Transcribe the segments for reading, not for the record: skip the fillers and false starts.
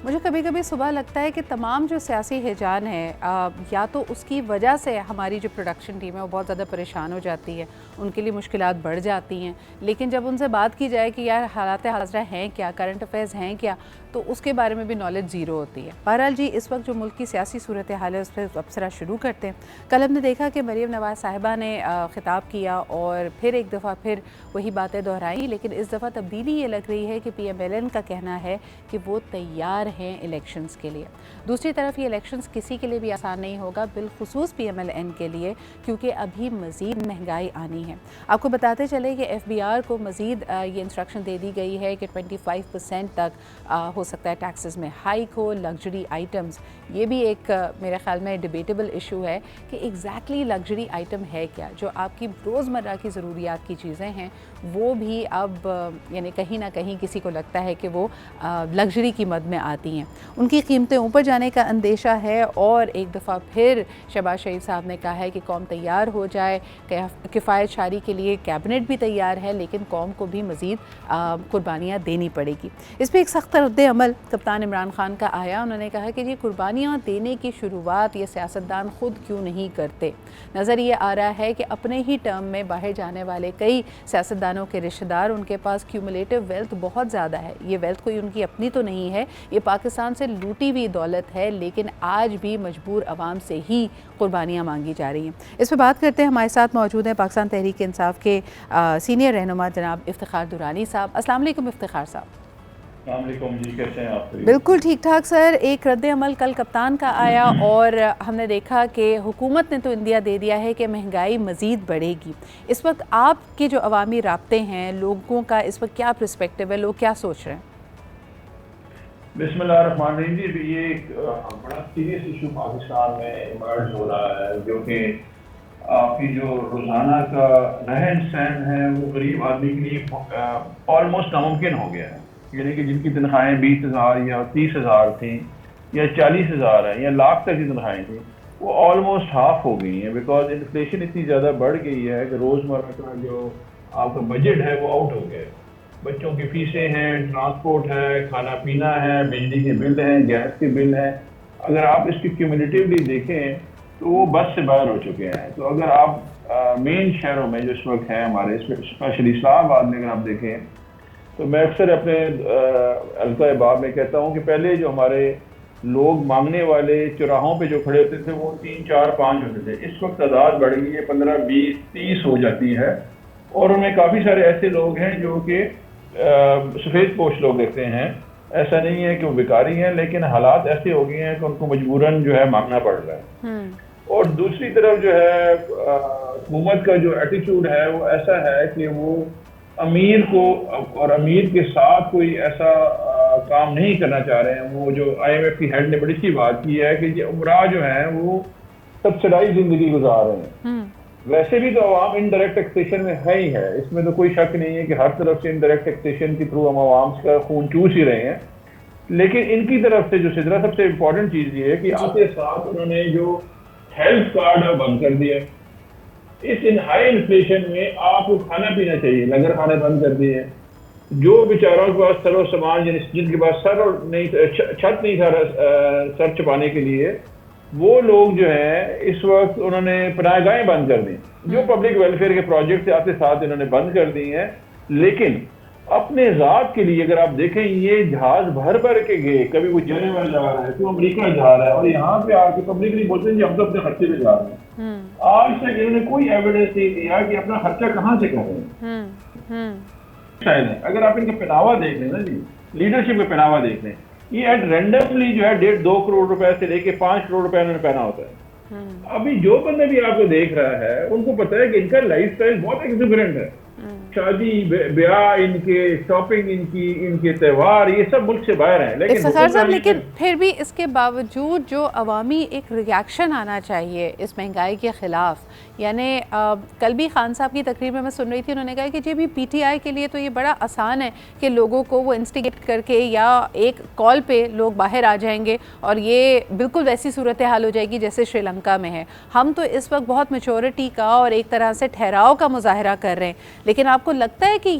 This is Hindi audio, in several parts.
मुझे कभी कभी सुबह लगता है कि तमाम जो सियासी हिजान है या तो उसकी वजह से हमारी जो प्रोडक्शन टीम है वो बहुत ज़्यादा परेशान हो जाती है, उनके लिए मुश्किलात बढ़ जाती हैं। लेकिन जब उनसे बात की जाए कि यार हालात हाज़िरा हैं क्या, करंट अफेयर्स हैं क्या, तो उसके बारे में भी नॉलेज ज़ीरो होती है। बहरहाल जी, इस वक्त जो मुल्क की सियासी सूरत हाल है उस पर तबसरा शुरू करते हैं। कल हमने देखा कि मरीम नवाज़ साहिबा ने ख़िताब किया और फिर एक दफ़ा फिर वही बातें दोहराई, लेकिन इस दफ़ा तब्दीली ये लग रही है कि PMLN का कहना है कि वो तैयार हैं इलेक्शंस के लिए। दूसरी तरफ ये इलेक्शंस किसी के लिए भी आसान नहीं होगा, बिलखुसूस PMLN के लिए, क्योंकि अभी मज़ीद महंगाई आनी है। आपको बताते चले कि FBR को मज़ीद ये इंस्ट्रक्शन दे दी गई है कि 25% तक हो सकता है टैक्सेस में हाइक हो। लग्जरी आइटम्स, ये भी एक मेरे ख्याल में डिबेटेबल इशू है कि एग्जैक्टली लग्जरी आइटम है क्या। जो आपकी रोज़मर्रा की ज़रूरियात की चीज़ें हैं वो भी अब यानी कहीं ना कहीं किसी को लगता है कि वो लग्जरी की मद में आती हैं, उनकी कीमतें ऊपर जाने का अंदेशा है। और एक दफ़ा फिर शहबाज शरीफ साहब ने कहा है कि कौम तैयार हो जाए, किफ़ायत शारी के लिए कैबिनेट भी तैयार है, लेकिन कौम को भी मज़ीद कुर्बानियाँ देनी पड़ेगी। इस पर एक सख्त रद्द अमल कप्तान इमरान खान का आया। उन्होंने कहा कि ये कुर्बानियाँ देने की शुरुआत ये सियासतदान ख़ुद क्यों नहीं करते। नज़र ये आ रहा है कि अपने ही टर्म में बाहर जाने वाले कई सियासतदानों के रिश्तेदार, उनके पास क्यूमुलेटिव वेल्थ बहुत ज़्यादा है। ये वेल्थ कोई उनकी अपनी तो नहीं है, ये पाकिस्तान से लूटी हुई दौलत है, लेकिन आज भी मजबूर अवाम से ही कुर्बानियाँ मांगी जा रही हैं। इस पर बात करते हैं। हमारे साथ मौजूद हैं पाकिस्तान तहरीक इंसाफ के सीनियर रहनुमा जनाब इफ्तिखार दुरानी साहब। अस्सलाम वालेकुम इफ्तिखार साहब। जी, कैसे हैं आप? बिल्कुल ठीक ठाक सर। एक रद्द अमल कल कप्तान का आया और हमने देखा कि हुकूमत ने तो इंदिया दे दिया है कि महंगाई मज़ीद बढ़ेगी। इस वक्त आपके जो अवामी राब्ते हैं, लोगों का इस वक्त क्या पर्सपेक्टिव है, लोग क्या सोच रहे हैं? बिस्मिल्लाहिर्रहमानिर्रहीम जी, ये एक बड़ा सीरियस इशू पाकिस्तान में इमर्ज हो रहा है, जो कि आपकी जो रोज़ाना का रहन सहन है वो गरीब आदमी के लिए ऑलमोस्ट नामुमकिन हो गया है। यानी कि जिनकी तनख्वाहें 20,000 या 30,000 थी या 40,000 है या लाख तक की तनख्वाहें थी, वो ऑलमोस्ट हाफ हो गई हैं, बिकॉज इन्फ्लेशन इतनी ज़्यादा बढ़ गई है कि रोज़मर्रा का जो आपका बजट है वो आउट हो गया है। बच्चों की फीसें हैं, ट्रांसपोर्ट है, खाना पीना है, बिजली के बिल हैं, गैस के बिल हैं। अगर आप इसकी क्यूमुलेटिवली देखें तो वो बस से बाहर हो चुके हैं। तो अगर आप मेन शहरों में जो इस वक्त है हमारे, स्पेशली इस्लामाबाद में अगर आप देखें, तो मैं अक्सर अपने हल्का बाब में कहता हूँ कि पहले जो हमारे लोग मांगने वाले चौराहों पे जो खड़े होते थे वो 3, 4, 5 होते थे। इस वक्त तादाद बढ़ गई है, 15, 20, 30 हो जाती है। और उनमें काफ़ी सारे ऐसे लोग हैं जो कि सफ़ेद पोश लोग देखते हैं। ऐसा नहीं है कि वो बेकारी हैं, लेकिन हालात ऐसे हो गए हैं कि उनको मजबूरन जो है मांगना पड़ रहा है। और दूसरी तरफ जो है हुकूमत का जो एटीट्यूड है वो ऐसा है कि वो अमीर को और अमीर के साथ कोई ऐसा काम नहीं करना चाह रहे हैं। वो जो IMF की हेड ने बड़ी सी बात की है कि उमरा जो है वो सब्सिडाइज जिंदगी गुजार रहे हैं। वैसे भी तो अवाम इनडायरेक्ट टैक्सेशन में है ही है, इसमें तो कोई शक नहीं है कि हर तरफ से इनडायरेक्ट टैक्सेशन के थ्रू हम अवाम का खून चूस ही रहे हैं। लेकिन इनकी तरफ से जो सिदरा सबसे इम्पोर्टेंट चीज ये है कि आते साथ उन्होंने जो हेल्थ कार्ड बंद कर दिया। इस हाई इन्फ्लेशन में आपको खाना पीना चाहिए, लंगर खाने बंद कर दिए। जो बेचारों के पास सर और सामान, जिनके पास सर और नहीं, छत नहीं था सर छुपाने के लिए, वो लोग जो है इस वक्त उन्होंने पनाहगाहें बंद कर दी। जो पब्लिक वेलफेयर के प्रोजेक्ट से आते साथ इन्होंने बंद कर दी हैं। लेकिन अपने ज़ात के लिए अगर आप देखें, ये जहाज भर भर के गए, कभी वो जेनेवल जा रहा है, तो अमेरिका जा रहा है, और यहाँ पे आके पब्लिकली बोलते हैं कि हम तो अपने खर्चे पे जा रहे हैं। आज तक इन्होंने कोई एविडेंस नहीं दिया कि अपना खर्चा कहाँ से कर रहे हैं। शायद है अगर आप इनका पहनावा देख लें ना जी, लीडरशिप का पहनावा देख लें, ये एट रेंडमली जो है 1.5-2 करोड़ रुपए से लेके 5 करोड़ रुपए इन्होंने पहना होता है। अभी जो बंदा भी आपको देख रहा है उनको पता है कि इनका लाइफ स्टाइल बहुत एक्सिबरेंट है। शादी, ब्याह इनके, शॉपिंग इनकी, इनके त्योहार, ये सब मुल्क से बाहर हैं। लेकिन फिर भी इसके बावजूद जो अवामी एक रिएक्शन आना चाहिए इस महंगाई के ख़िलाफ़, यानी कल भी खान साहब की तकरीर में मैं सुन रही थी, उन्होंने कहा कि जी भी PTI के लिए तो ये बड़ा आसान है कि लोगों को वो इंस्टिगेट करके या एक कॉल पे लोग बाहर आ जाएंगे और ये बिल्कुल वैसी सूरत हाल हो जाएगी जैसे श्रीलंका में है। हम तो इस वक्त बहुत मेचोरिटी का और एक तरह से ठहराव का मुजाहरा कर रहे हैं, लेकिन आप आपको लगता है कि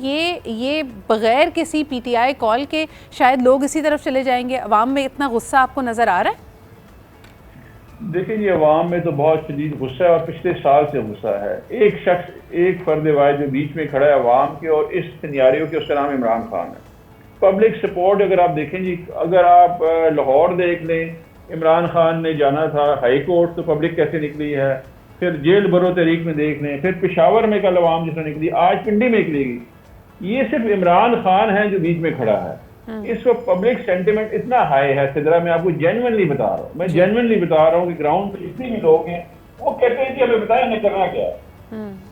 ये बग़ैर किसी पीटीआई कॉल के शायद लोग इसी तरफ चले जाएंगे? अवाम में इतना गुस्सा आपको नज़र आ रहा है? देखिए जी, अवाम में तो बहुत शदीद गुस्सा है और पिछले साल से गुस्सा है। एक शख्स, एक फर्द वाहिद जो बीच में खड़ा है अवाम के और इस सिनेरियो के, उसका नाम इमरान खान है। पब्लिक सपोर्ट अगर आप देखें जी, अगर आप लाहौर देख लें, इमरान खान ने जाना था हाई कोर्ट तो पब्लिक कैसे निकली है, फिर जेल बरो तहरीक में देख लें, फिर पेशावर में कल अवाम जिसमें निकली, आज पिंडी में निकलेगी। ये सिर्फ इमरान खान है जो बीच में खड़ा है। इस वक्त पब्लिक सेंटिमेंट इतना हाई है सिद्रा, मैं आपको जेन्युइनली बता रहा हूँ, मैं जेन्युइनली बता रहा हूँ कि ग्राउंड पे जितने भी लोग हैं वो कहते हैं कि हमें बताएं हमें करना क्या है।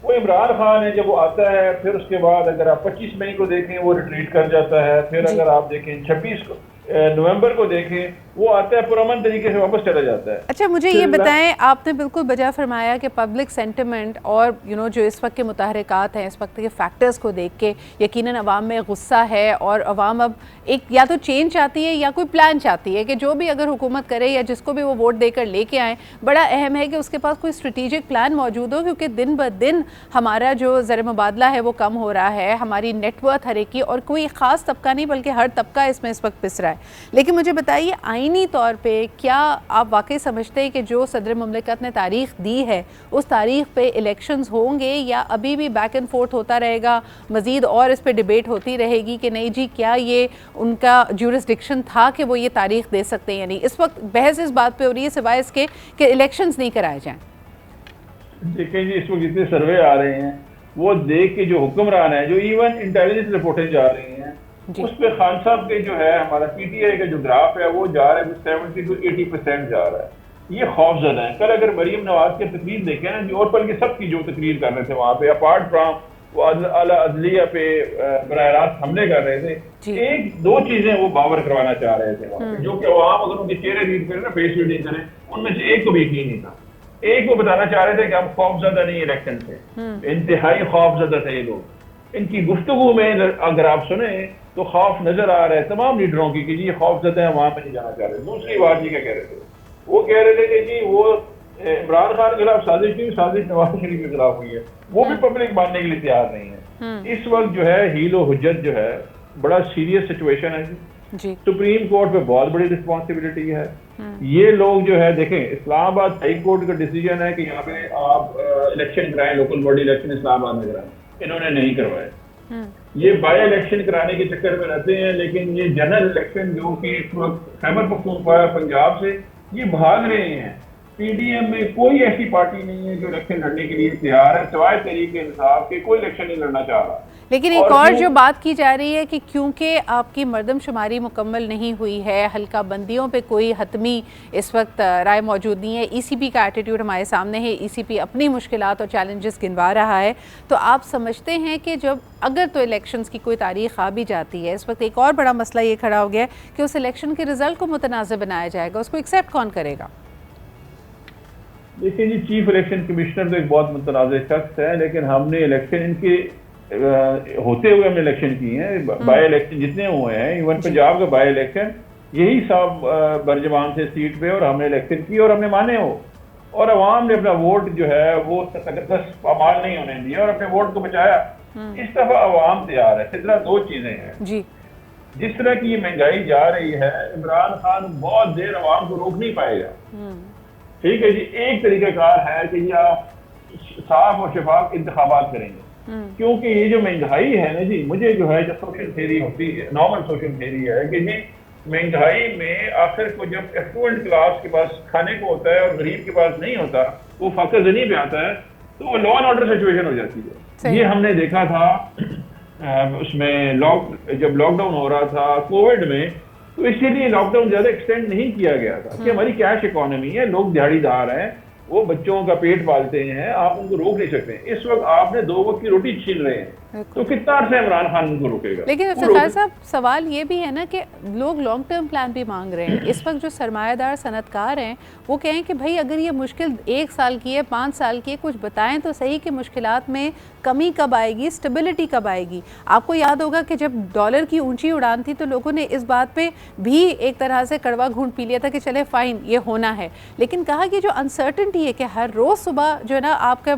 वो इमरान खान है, जब वो आता है फिर उसके बाद अगर आप 25 मई को देखें वो रिट्रीट कर जाता है, फिर अगर आप देखें 26 नवंबर को देखें वो आता है पुरअमन तरीके से वापस चला जाता है। अच्छा, मुझे ये बताएं, आपने बिल्कुल बजा फरमाया कि पब्लिक सेंटिमेंट और जो इस वक्त के मुतहरिकात हैं, इस वक्त के फैक्टर्स को देख के यकीनन अवाम में गुस्सा है और अवाम अब एक या तो चेंज चाहती है या कोई प्लान चाहती है कि जो भी अगर हुकूमत करे या जिसको भी वो वोट देकर लेके आए, बड़ा अहम है कि उसके पास कोई स्ट्रेटेजिक प्लान मौजूद हो, क्योंकि दिन ब दिन हमारा जो ज़र मुबादला है वो कम हो रहा है, हमारी नेटवर्थ हर एक की, और कोई ख़ास तबका नहीं बल्कि हर तबका इसमें इस वक्त पिस रहा है। लेकिन मुझे बताइए, आईनी तौर पे क्या आप वाकई समझते हैं कि जो सदर मुमलिकत ने तारीख दी है उस तारीख पे इलेक्शंस होंगे, या अभी भी बैक एंड फोर्थ होता रहेगा, मज़ीद और इस पे डिबेट होती रहेगी कि नहीं जी क्या ये उनका ज्यूरिसडिक्शन था कि वो ये तारीख दे सकते हैं या नहीं? इस वक्त बहस इस बात पे हो रही है सिवाय इसके कि इलेक्शंस नहीं कराए जाएं। देखें जी, इस वक्त जितने सर्वे आ रहे हैं वो देख के जो हुक्मरान है, जो इवन इंटेलिजेंस रिपोर्टें जा रही हैं, उस पे खान साहब के जो है हमारा पीटीआई का जो ग्राफ है वो जा रहा है 70 to 80% जा रहा है। ये खौफजदा है। कल अगर मरीम नवाज की तकरीर देखें ना, और बल्कि सबकी जो तकरीर कर रहे थे वहाँ पे, अपार्ट फ्राम वो आला अदलिया पे बराह रास्त हमले कर रहे थे, एक दो चीजें वो बावर करवाना चाह रहे थे वहाँ पे, जो कि अवाम अगर उनके चेहरे रीड करें ना, फेस रीडिंग करें, उनमें से एक को भी यकीन नहीं था। एक वो बताना चाह रहे थे कि हम खौफजदा नहीं इलेक्शन से, इंतहाई खौफजदा थे ये लोग। इनकी गुफ्तगू में अगर आप सुने तो खौफ नजर आ रहा है तमाम लीडरों की कि जी खौफजदा है, वहां पे नहीं जाना चाह रहे। दूसरी बात जी क्या कह रहे थे, वो कह रहे थे कि जी वो इमरान खान के खिलाफ साजिश की, साजिश नवाज शरीफ के खिलाफ हुई है, वो भी पब्लिक मानने के लिए तैयार नहीं है। इस वक्त जो है हीलो हुज्जत जो है बड़ा सीरियस सिचुएशन है जी। सुप्रीम कोर्ट पे बहुत बड़ी रिस्पॉन्सिबिलिटी है। ये लोग जो है देखें, इस्लामाबाद हाई कोर्ट का डिसीजन है कि यहाँ पे आप इलेक्शन कराएं, लोकल बॉडी इलेक्शन इस्लामाबाद में कराएं, इन्होंने नहीं करवाए। ये बाय इलेक्शन कराने के चक्कर में रहते हैं, लेकिन ये जनरल इलेक्शन जो कि इस वक्त खैबर पख्तूनख्वा पंजाब से ये भाग रहे हैं। पीडीएम में कोई ऐसी पार्टी नहीं है जो इलेक्शन लड़ने के लिए तैयार है, सिवाय तहरीक इंसाफ के कोई इलेक्शन नहीं लड़ना चाह रहा। लेकिन एक और जो बात की जा रही है कि क्योंकि आपकी मरदमशुमारी मुकम्मल नहीं हुई है, हल्का बंदियों पे कोई हतमी इस वक्त राय मौजूद नहीं है, ईसीपी का एटीट्यूड हमारे सामने है, ईसीपी अपनी मुश्किलात और चैलेंजेस गिनवा रहा है, तो आप समझते हैं कि जब अगर तो इलेक्शंस की कोई तारीख आ भी जाती है, इस वक्त एक और बड़ा मसला ये खड़ा हो गया है कि उस इलेक्शन के रिजल्ट को मुतनाज़ बनाया जाएगा, उसको एक्सेप्ट कौन करेगा? देखिए जी, चीफ इलेक्शन कमिश्नर तो एक बहुत मुतनाज़ शख्स है, लेकिन हमने इलेक्शन इनके होते हुए हमने इलेक्शन किए हैं, बाय इलेक्शन जितने हुए हैं, इवन पंजाब का बाय इलेक्शन यही साहब बरजमान से सीट पे और हमने इलेक्शन की और हमने माने हो, और अवाम ने अपना वोट जो है वो तकद्दस पामाल नहीं होने दिया और अपने वोट को बचाया। इस दफा अवाम तैयार है। इस तरह दो चीजें हैं जी, जिस तरह की ये महंगाई जा रही है, इमरान खान बहुत देर अवाम को रोक नहीं पाएगा। ठीक है जी, एक तरीकाकार है कि ये आप साफ और शफाफ इंतखाबात करेंगे, क्योंकि ये जो महंगाई है ना जी, मुझे जो है जब सोशल थ्योरी होती है, नॉर्मल सोशल थ्योरी है कि जी महंगाई में आखिर को जब एफ्लुएंट क्लास के पास खाने को होता है और गरीब के पास नहीं होता, वो फकर जनी पे आता है, तो वो लॉ एंड ऑर्डर सिचुएशन हो जाती है। ये हमने देखा था उसमें जब लॉकडाउन हो रहा था कोविड में, तो इसलिए लॉकडाउन ज्यादा एक्सटेंड नहीं किया गया था कि हमारी कैश इकोनॉमी है, लोग दिहाड़ीदार हैं, वो बच्चों का पेट पालते हैं, आप उनको रोक नहीं सकते। इस वक्त आपने 2 वक्त की रोटी छीन रहे हैं, तो कितना अर्सा इमरान खान उनको रोकेगा? लेकिन इफ्तिखार साहब, सवाल ये भी है ना कि लोग लॉन्ग टर्म प्लान भी मांग रहे हैं। इस वक्त जो सरमायादार सनतकार हैं वो कहें कि भाई अगर ये मुश्किल 1 साल की है, 5 साल की है, कुछ बताएं तो सही कि मुश्किलात में कमी कब आएगी, स्टेबिलिटी कब आएगी। आपको याद होगा कि जब डॉलर की ऊंची उड़ान थी तो लोगों ने इस बात पे भी एक तरह से कड़वा घूंट पी लिया था कि चले फाइन ये होना है, लेकिन कहा कि जो अनसर्टेनिटी रियलिटी है कि हर रोज़ सुबह जो है ना आपका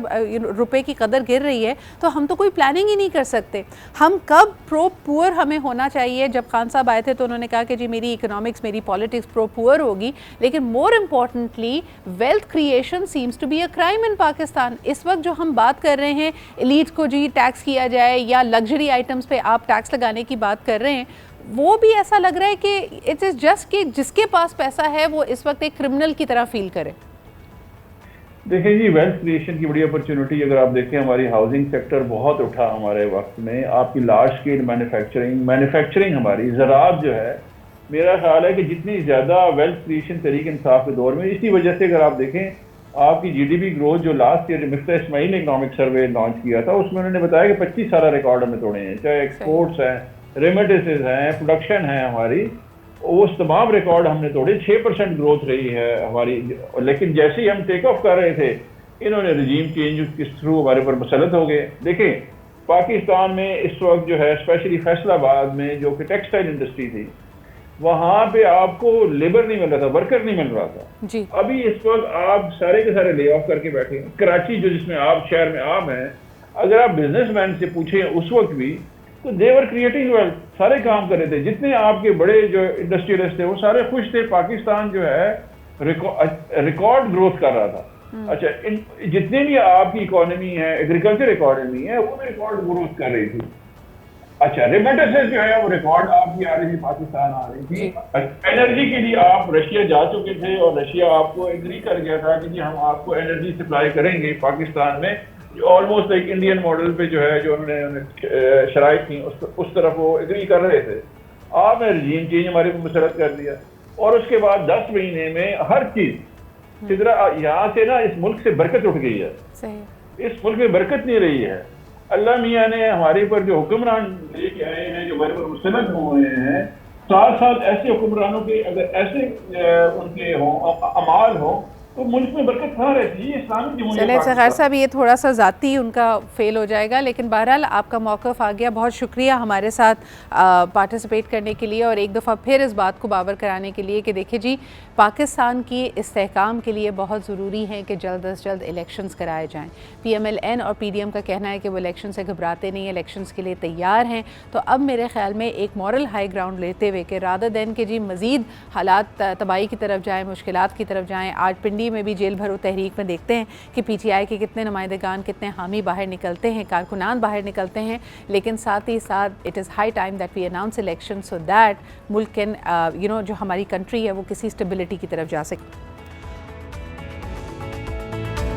रुपए की कदर गिर रही है, तो हम तो कोई प्लानिंग ही नहीं कर सकते। हम कब प्रो पुअर हमें होना चाहिए, जब खान साहब आए थे तो उन्होंने कहा कि जी मेरी इकोनॉमिक्स, मेरी पॉलिटिक्स प्रो पुअर होगी, लेकिन more importantly wealth creation seems to be a crime in Pakistan. इस वक्त जो हम बात कर रहे हैं एलीट को जी टैक्स किया जाए या लग्जरी आइटम्स पे आप टैक्स लगाने की बात कर रहे हैं, वो भी ऐसा लग रहा है कि इट इज़ जस्ट कि जिसके पास पैसा है वो इस वक्त एक क्रिमिनल की तरह फील करे। देखिए जी, वेल्थ क्रिएशन की बड़ी अपॉर्चुनिटी अगर आप देखें, हमारी हाउसिंग सेक्टर बहुत उठा हमारे वक्त में। आपकी लार्ज स्केल मैन्युफैक्चरिंग हमारी ज़राअत जो है, मेरा ख्याल है कि जितनी ज़्यादा वेल्थ क्रिएशन तहरीक इंसाफ के दौर में, इसी वजह से अगर आप देखें आपकी जीडीपी ग्रोथ जो लास्ट ईयर मिस्टर इस्माइल ने इकोनॉमिक सर्वे लॉन्च किया था, उसमें उन्होंने बताया कि 25 सारा रिकॉर्ड हमें तोड़े हैं, चाहे एक्सपोर्ट्स हैं, रेमिटेंसेस हैं, प्रोडक्शन है हमारी, वो तमाम रिकॉर्ड हमने तोड़े। 6% ग्रोथ रही है हमारी। लेकिन जैसे ही हम टेक ऑफ कर रहे थे, इन्होंने रजीम चेंज के थ्रू हमारे पर मुसलत हो गए। देखें पाकिस्तान में इस वक्त जो है, स्पेशली फैसलाबाद में जो कि टेक्सटाइल इंडस्ट्री थी, वहाँ पे आपको लेबर नहीं मिल रहा था, वर्कर नहीं मिल रहा था जी। अभी इस वक्त आप सारे के सारे ले ऑफ करके बैठे हैं। कराची जो जिसमें आप शहर में आप हैं, अगर आप बिजनेसमैन से पूछें उस वक्त भी, तो देवर क्रिएटिंग वेल्थ, सारे काम कर रहे थे। जितने आपके बड़े जो इंडस्ट्रियलिस्ट थे वो सारे खुश थे। पाकिस्तान जो है रिकॉर्ड ग्रोथ कर रहा था। अच्छा, जितने भी आपकी इकोनॉमी है, एग्रीकल्चर इकोनॉमी है, वो भी रिकॉर्ड ग्रोथ कर रही थी। अच्छा, रेमिटेंसेस जो है वो रिकॉर्ड आपकी आ रही थी, पाकिस्तान आ रही थी। एनर्जी के लिए आप रशिया जा चुके थे और रशिया आपको एग्री कर गया था कि जी हम आपको एनर्जी सप्लाई करेंगे पाकिस्तान में, ऑलमोस्ट एक इंडियन मॉडल पे जो है, जो उन्होंने शराइत थी उस तरफ वो एग्री कर रहे थे। आपने रजीम चेंज हमारे को मुसरत कर दिया और उसके बाद 10 महीने में हर चीज सिदरा यहाँ से ना, इस मुल्क से बरकत उठ गई है। सही। इस मुल्क में बरकत नहीं रही है। अल्लाह मियाँ ने हमारे पर जो हुक्मरान लेके आए हैं, जो हमारे पर मुसलत हुए हैं, साथ साथ ऐसे हुक्मरानों के अगर ऐसे उनके हों, अमाल हो, तो मुल्क में बरकत कहाँ रहती है? इस्लामिक जमहूरियत। चले इफ्तिखार साहब, ये थोड़ा सा ज़ाती उनका फेल हो जाएगा, लेकिन बहरहाल आपका मौक़िफ़ आ गया। बहुत शुक्रिया हमारे साथ पार्टिसिपेट करने के लिए और एक दफ़ा फिर इस बात को बावर कराने के लिए कि देखिए जी, पाकिस्तान की इस्तेहकाम के लिए बहुत ज़रूरी है कि जल्द अज जल्द इलेक्शंस कराए जाएँ। PMLN और PDM का कहना है कि वो इलेक्शन से घबराते नहीं, इलेक्शंस के लिए तैयार हैं। तो अब मेरे ख्याल में एक मॉरल हाई ग्राउंड लेते हुए कि रादर दैन कि जी मज़ीद हालात तबाही की तरफ जाएँ, मुश्किलात की तरफ जाएँ। आज पिंडी में भी जेल भरो तहरीक में देखते हैं कि PTI के कितने नुमाइंदगान, कितने हामी बाहर निकलते हैं, कारकुनान बाहर निकलते हैं, लेकिन साथ ही साथ it is high time that we announce election so that मुल्क कैन जो हमारी कंट्री है वो किसी स्टेबिलिटी की तरफ जा सके।